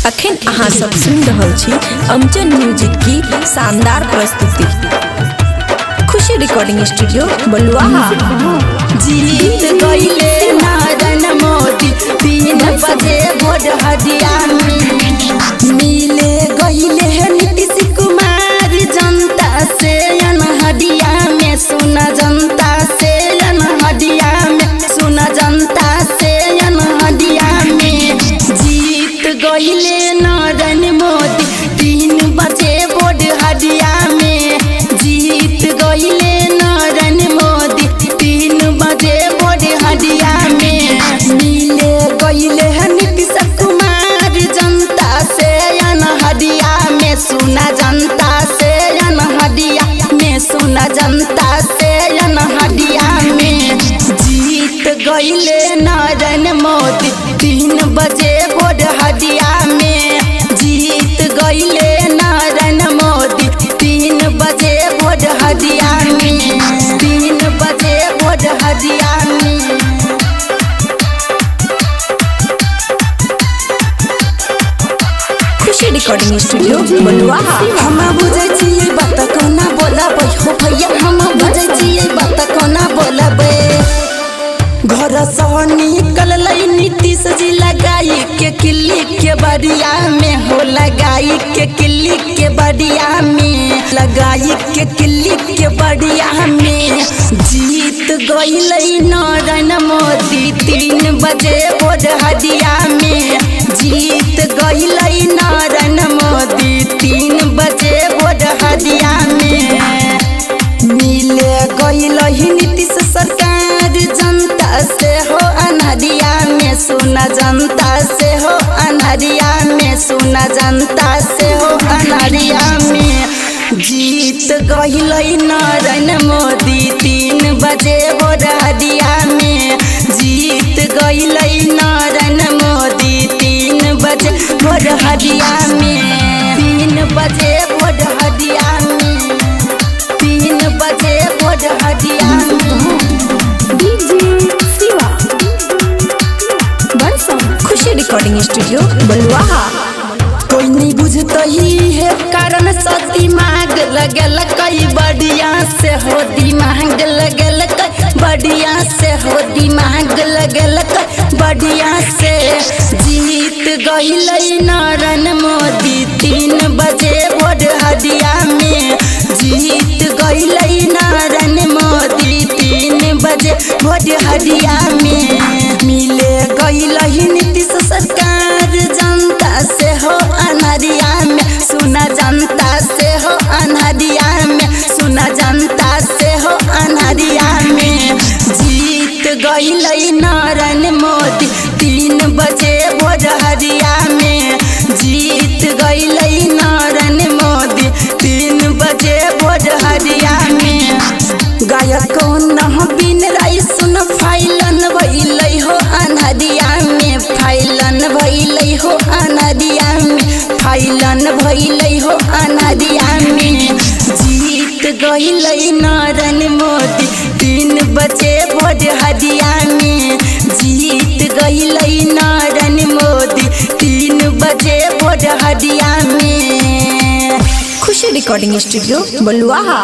अखन अहाँ सब सुन रहल छी अमजन म्यूजिक की शानदार प्रस्तुति। खुशी रिकॉर्डिंग स्टूडियो बलुआहा। जीत गईले नरेंद्र मोदी 3 बजे भोट हरिया मिले गईले नीतीश कुमार जनता से हदिया में सुना जनता से हदिया में सुना जनता से हदिया में जीत गईले नरेंद्र मोदी 3 बजे भोट हरिया में जीत गईले नरेंद्र मोदी 3 बजे भोट हरिया में मिले गईले नीतीश कुमार जनता से हदिया में सुना जनता से हदिया में सुना जनता से हदिया में जीत गईले नरेंद्र मोदी 3 बजे भोट हदिया में जीत गईले नरेंद्र मोदी 3 बजे भोट हदिया में 3 बजे भोट हदिया में। खुशी रिकॉर्डिंग स्टूडियो बलुआहा। हम बुझे छियै बात कोना बोलबै हो भैया, हम बुझे छियै बात कोना बोलबै। घर से निकलै नीतीश जी लगाई के किल्ली के बड़िया में हो लगाई के किल्ली के बड़िया में लगाई के किल्ली के बड़िया में जीत गईले नरेंद्र मोदी 3 बजे भोट हदिया में जीत गईले नरेंद्र मोदी 3 बजे भोट हदिया में मिले गईले नीतीश सरकार जनता से हो अनहरिया में सुना जनता से हो अनहरिया में सुना जनता से हो अनहरिया में जीत गईले नरेंद्र मोदी 3 बजे भोट हदिया में जीत गईले नरेंद्र मोदी 3 बजे भोट हदिया में 3 बजे भोट हदिया में 3 बजे भोट हदिया में। खुशी रिकॉर्डिंग स्टूडियो बलुआहा। कोई नहीं बुझता ही है कारण से दिमाग लगल कई बढ़िया से हो दिमाग लगल कई बढ़िया से हो दिमाग लगल कई बढ़िया से जीत गईले नरेंद्र मोदी 3 बजे भोट हदिया में जीत गईले नरेंद्र मोदी 3 बजे भोट हदिया में मिले गईले नीतीश सरकार जनता से हो अनहरिया में सुना जनता से हो अनहरिया में सुना जनता से हो अनहरिया में जीत गईले नरेंद्र मोदी 3 बजे भोट हदिया में जीत गईले नरेंद्र मोदी 3 बजे भोट हदिया में गायक न बिन राई सुन फाइलन भइलै हो अनहरिया में फाइलन भइलै हो अनहरिया में फाइलन भइलै हो अनहरिया में जीत गईले नरेंद्र मोदी 3 बजे भोट हदिया में जीत गईले नरेंद्र मोदी 3 बजे भोट हदिया में। खुशी रिकॉर्डिंग स्टूडियो बलुआहा।